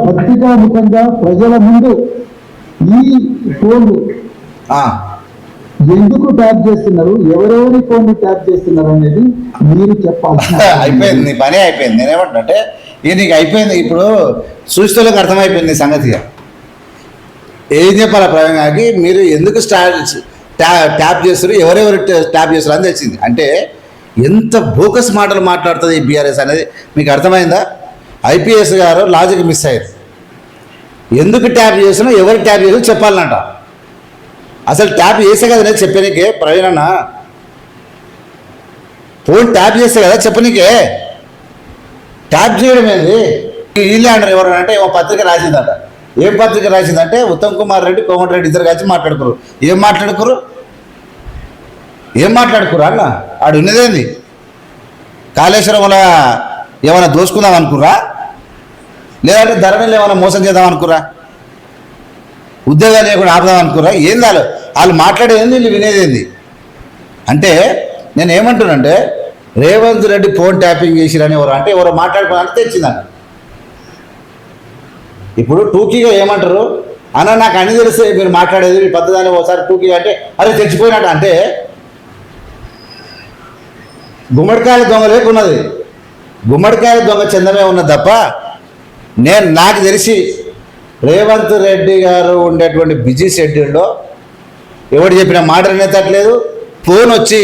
పత్రికాముఖంగా ప్రజల ముందు ఈ ఫోన్లు ఎందుకు ట్యాప్ చేస్తున్నారు, ఎవరెవరి ఫోన్ ట్యాప్ చేస్తున్నారు అనేది మీరు చెప్పాల్సిన అయిపోయింది. నీ పని అయిపోయింది. నేనేమంటున్నాంటే ఇక నీకు అయిపోయింది. ఇప్పుడు చూస్తేలకు అర్థమైపోయింది సంగతిగా. ఏం చెప్పాలా ప్రయోగానికి మీరు ఎందుకు ట్యాప్ చేస్తారు, ఎవరెవరు ట్యాప్ చేస్తారు అని తెలిసింది. అంటే ఎంత బోకస్ మాటలు మాట్లాడుతుంది ఈ బీఆర్ఎస్ అనేది మీకు అర్థమైందా? ఐపీఎస్ గారు లాజిక్ మిస్ అయ్యారు. ఎందుకు ట్యాప్ చేసినా ఎవరు ట్యాప్ చేసినా చెప్పాలన్నట. అసలు ట్యాప్ చేసే కదా నేను చెప్పానికే ప్రవీణ్ అన్న, ఫోన్ ట్యాప్ చేస్తే కదా చెప్పనీకే. ట్యాప్ చేయడం ఏంది? వీళ్ళే అంటారు ఎవరు అంటే ఏమో పత్రిక రాసిందట. ఏం పత్రిక రాసిందంటే ఉత్తమ్ కుమార్ రెడ్డి, కోమటిరెడ్డి ఇద్దరు కలిసి మాట్లాడుకోరు. ఏం మాట్లాడుకోరు అన్న? ఆడు ఉన్నదేంది? కాళేశ్వరంలో ఏమైనా దోసుకుందాం అనుకుర్రా, లేదంటే ధరణిలో ఏమైనా మోసం చేద్దాం అనుకుర్రా, ఉద్యోగాలు లేకుండా ఆపుదాం అనుకుర్రా? ఏంది వాళ్ళు మాట్లాడేది, వీళ్ళు వినేదేంది? అంటే నేను ఏమంటున్నానంటే రేవంత్ రెడ్డి ఫోన్ ట్యాపింగ్ చేసిరని ఎవరు అంటే ఎవరో మాట్లాడుకోవాలంటే తెచ్చిందంట. ఇప్పుడు టూకీగా ఏమంటారు అన్న, నాకు అన్ని తెలిస్తే మీరు మాట్లాడేది మీ పద్ధతి ఒకసారి టూకీగా అంటే అరే తెచ్చిపోయినట్ట. అంటే గుమ్మడికాయల దొంగ లేకున్నది, గుమ్మడికాయల దొంగ చందమే ఉన్నది తప్ప నాకు తెలిసి రేవంత్ రెడ్డి గారు ఉండేటువంటి బిజీ షెడ్యూల్లో ఎవడు చెప్పిన మాట వినేటట్లేదు. ఫోన్ వచ్చి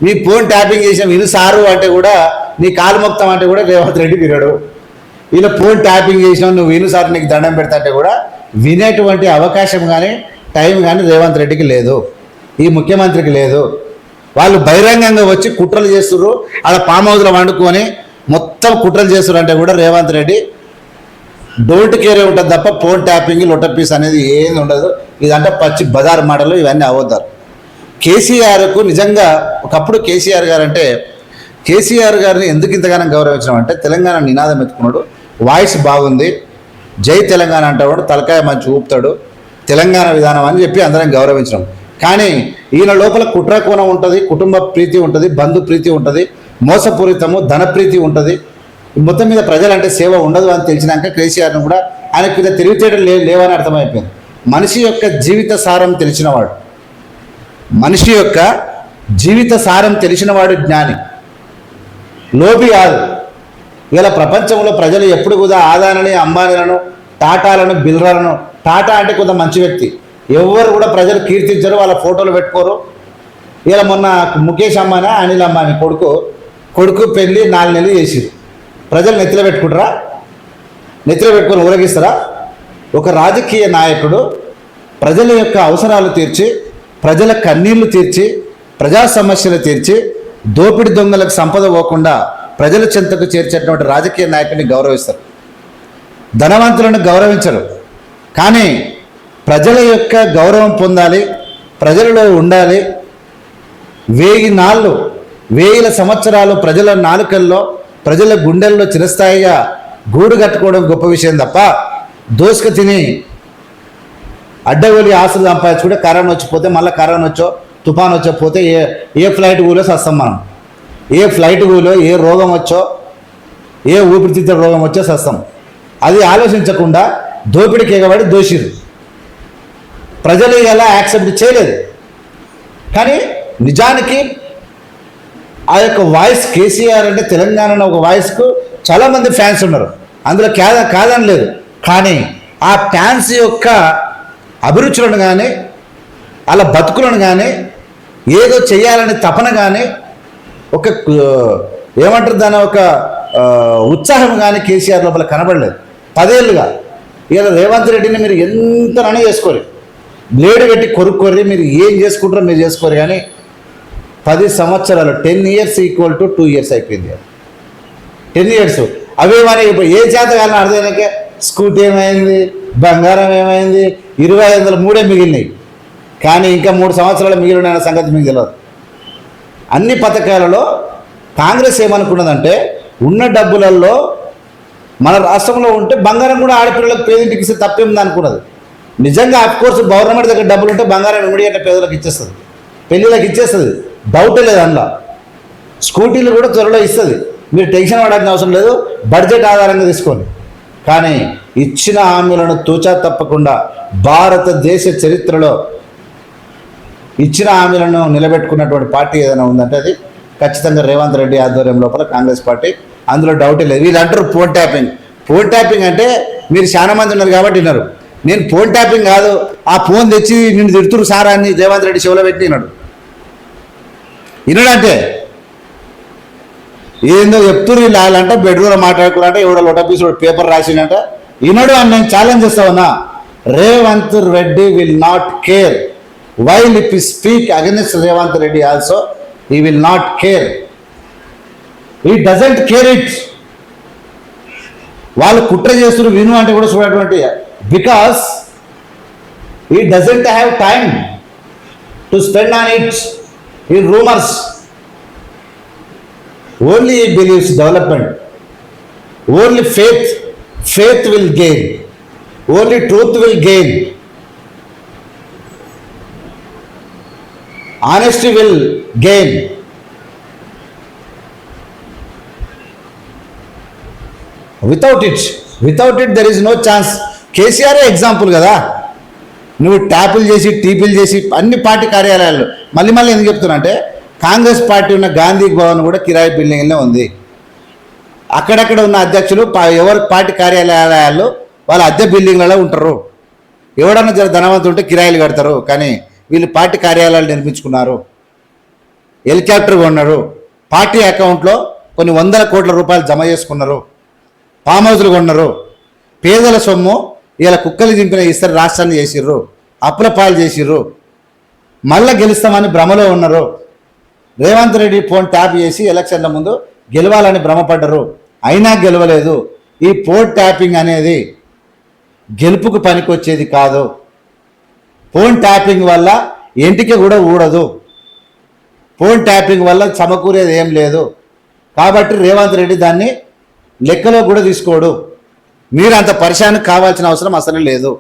మీ ఫోన్ ట్యాపింగ్ చేసిన విను సారు అంటే కూడా, నీ కాలు మొత్తం అంటే కూడా రేవంత్ రెడ్డి వినడు. ఇలా ఫోన్ ట్యాపింగ్ చేసినావు నువ్వు విను సార్ నీకు దండం పెడతా అంటే కూడా వినేటువంటి అవకాశం కానీ టైం కానీ రేవంత్ రెడ్డికి లేదు, ఈ ముఖ్యమంత్రికి లేదు. వాళ్ళు బహిరంగంగా వచ్చి కుట్రలు చేస్తుర్రు, అలా ఫామ్ హౌస్లో వండుకొని మొత్తం కుట్రలు చేస్తున్నారు అంటే కూడా రేవంత్ రెడ్డి డోంట్ కేరే ఉంటుంది తప్ప ఫోన్ ట్యాపింగ్ లొటపీస్ అనేది ఏది ఉండదు. ఇదంటే పచ్చి బజార్ మాటలు, ఇవన్నీ అవద్దారు. కేసీఆర్కు నిజంగా ఒకప్పుడు కేసీఆర్ గారు అంటే కేసీఆర్ గారిని ఎందుకు ఇంతగానో గౌరవించడం అంటే తెలంగాణ నినాదం ఎత్తుకున్నాడు, వాయిస్ బాగుంది, జై తెలంగాణ అంటాడు, తలకాయ మంచి ఊపుతాడు, తెలంగాణ విధానం అని చెప్పి అందరం గౌరవించడం. కానీ ఈయన లోపల కుట్ర కోణం ఉంటుంది, కుటుంబ ప్రీతి ఉంటుంది, బంధు ప్రీతి ఉంటుంది, మోసపూరితము ధన ప్రీతి ఉంటుంది. మొత్తం మీద ప్రజలంటే సేవ ఉండదు అని తెలిసినాక కేసీఆర్ను కూడా ఆయనకు మీద తెలివితేటలు లేవని అర్థమైపోయింది. మనిషి యొక్క జీవిత సారం తెలిసినవాడు, మనిషి యొక్క జీవిత సారం తెలిసినవాడు జ్ఞాని, లోబి కాదు. ఇలా ప్రపంచంలో ప్రజలు ఎప్పుడు కూడా ఆదానని, అంబానీలను, టాటాలను, బిల్రాలను, టాటా అంటే కొంత మంచి వ్యక్తి, ఎవరు కూడా ప్రజలు కీర్తించరు, వాళ్ళ ఫోటోలు పెట్టుకోరు. ఇలా మొన్న ముఖేష్ అంబానీ, అనిల్ అంబానీ కొడుకు పెళ్ళి 4 నెలలు చేసిరు. ప్రజలు నెత్తిలో పెట్టుకుంటారా? నెత్తిలో పెట్టుకొని ఊరగిస్తారా? ఒక రాజకీయ నాయకుడు ప్రజల యొక్క అవసరాలు తీర్చి, ప్రజల కన్నీళ్లు తీర్చి, ప్రజా సమస్యలు తీర్చి, దోపిడి దొంగలకు సంపద పోకుండా ప్రజల చెంతకు చేర్చేటువంటి రాజకీయ నాయకుడిని గౌరవిస్తారు, ధనవంతులను గౌరవించరు. కానీ ప్రజల యొక్క గౌరవం పొందాలి, ప్రజలలో ఉండాలి. 1000 సంవత్సరాలు ప్రజల నాలుకల్లో, ప్రజల గుండెల్లో చిరస్థాయిగా గూడు కట్టుకోవడం గొప్ప విషయం తప్ప దోసుక తిని అడ్డగోలి ఆస్తులు సంపాదించుకుంటే కరోనా వచ్చిపోతే మళ్ళీ కరోనా వచ్చో తుఫాన్ వచ్చకపోతే ఏ ఫ్లైట్ కూలో సస్తాం మనం, ఏ ఫ్లైట్ కూలో ఏ రోగం వచ్చో ఏ ఊపిరితిత్తుల రోగం వచ్చో సస్తాం. అది ఆలోచించకుండా దోపిడికి ఎగబడి దోషిరు. ప్రజలు ఎలా యాక్సెప్ట్ చేయలేదు. కానీ నిజానికి ఆ యొక్క వాయిస్ కేసీఆర్ అంటే తెలంగాణలో ఒక వాయిస్కు చాలామంది ఫ్యాన్స్ ఉన్నారు, అందులో కాదని లేదు. కానీ ఆ ఫ్యాన్స్ యొక్క అభిరుచులను కానీ అలా బతుకులను కానీ ఏదో చేయాలని తపన కానీ ఒక ఏమంటారు దాని ఒక ఉత్సాహం కానీ కేసీఆర్ లోపల కనబడలేదు 10 ఏళ్ళుగా. ఇలా రేవంత్ రెడ్డిని మీరు ఎంతనైనా చేసుకోరు, బ్లేడ్ పెట్టి కొరుక్కోరి, మీరు ఏం చేసుకుంటారో మీరు చేసుకోరు. కానీ 10 సంవత్సరాలు 10 years ఈక్వల్ టు 2 years అయిపోయింది. 10 years అవేమని ఇప్పుడు ఏ చేత కాలని అర్థమైనాకే స్కూటీ ఏమైంది, బంగారం ఏమైంది, 25,3 మిగిలినాయి. కానీ ఇంకా 3 సంవత్సరాలు మిగిలిన సంగతి మీకు తెలియదు. అన్ని పథకాలలో కాంగ్రెస్ ఏమనుకున్నదంటే ఉన్న డబ్బులలో మన రాష్ట్రంలో ఉంటే బంగారం కూడా ఆడపిల్లలకు పేదింటికి ఇస్తే తప్పేంది అనుకున్నది. నిజంగా అఫ్కోర్స్ గవర్నమెంట్ దగ్గర డబ్బులు ఉంటే బంగారం ఇమీడియట్గా పేదలకు ఇచ్చేస్తుంది, పెళ్ళిళ్ళకి ఇచ్చేస్తుంది, డౌటే లేదు. అందులో స్కూటీలు కూడా త్వరలో ఇస్తుంది, మీరు టెన్షన్ పడాల్సిన అవసరం లేదు. బడ్జెట్ ఆధారంగా తీసుకోండి. కానీ ఇచ్చిన హామీలను తూచా తప్పకుండా భారతదేశ చరిత్రలో ఇచ్చిన హామీలను నిలబెట్టుకున్నటువంటి పార్టీ ఏదైనా ఉందంటే అది ఖచ్చితంగా రేవంత్ రెడ్డి ఆధ్వర్యం లోపల కాంగ్రెస్ పార్టీ, అందులో డౌటే లేదు. వీళ్ళు అంటారు ఫోన్ ట్యాపింగ్. ఫోన్ ట్యాపింగ్ అంటే మీరు చాలా మంది ఉన్నారు కాబట్టి విన్నారు. నేను ఫోన్ ట్యాపింగ్ కాదు, ఆ ఫోన్ తెచ్చి నిన్ను తిడుతురు సారా అని రేవంత్ రెడ్డి చెవులో పెట్టి విన్నాడు. వినడంటే ఏందో చెప్తురు వీళ్ళు వాళ్ళంట బెడ్రూమ్లో మాట్లాడుకున్నారంటే ఎవడో లోటపీస్ పేపర్ రాసిందంట వినడు అని నేను ఛాలెంజ్ చేస్తా ఉన్నా. Revanth Reddy will not care while if speak against Revanth Reddy also he will not care. He doesn't care it. వాళ్ళు కుట్ర చేస్తున్నారు విను అంటే కూడా చూడటువంటి, because he doesn't have time to spend on it in rumors. Only he believes development. Only faith will gain. Only truth will gain. Honesty will gain. Without it there is no chance. KCR example కదా. నువ్వు ట్యాపులు చేసి టీపీలు చేసి అన్ని party కార్యాలయాలు మళ్ళీ ఎందుకు చెప్తున్నా అంటే, కాంగ్రెస్ పార్టీ ఉన్న గాంధీ భవన్ కూడా కిరాయి బిల్డింగ్లో ఉంది. అక్కడక్కడ ఉన్న అధ్యక్షులు ఎవరి పార్టీ కార్యాలయాల్లో వాళ్ళ అద్దె బిల్డింగ్లలో ఉంటారు. ఎవడన్నా జర ధనవంతులు ఉంటే కిరాయిలు కడతారు. కానీ వీళ్ళు పార్టీ కార్యాలయాలు నిర్మించుకున్నారు, హెలికాప్టర్ కొన్నారు, పార్టీ అకౌంట్లో కొన్ని 100 కోట్ల రూపాయలు జమ చేసుకున్నారు, ఫామ్ హౌస్లు కొన్నారు. పేదల సొమ్ము ఇలా కుక్కలు దింపిన ఇస్తారు రాష్ట్రాన్ని చేసిర్రు, అప్పుల పాలు చేసిర్రు. మళ్ళీ గెలుస్తామని భ్రమలో ఉన్నారు. రేవంత్ రెడ్డి ఫోన్ ట్యాప్ చేసి ఎలక్షన్ల ముందు గెలవాలని భ్రమపడ్డరు, అయినా గెలవలేదు. ఈ ఫోన్ ట్యాపింగ్ అనేది గెలుపుకు పనికొచ్చేది కాదు. ఫోన్ ట్యాపింగ్ వల్ల ఇంటికి కూడా ఊడదు. ఫోన్ ట్యాపింగ్ వల్ల సమకూరేది ఏం లేదు. కాబట్టి రేవంత్ రెడ్డి దాన్ని లెక్కలో కూడా తీసుకోడు. మీరు అంత పరిశానికి కావాల్సిన అవసరం అసలు లేదు.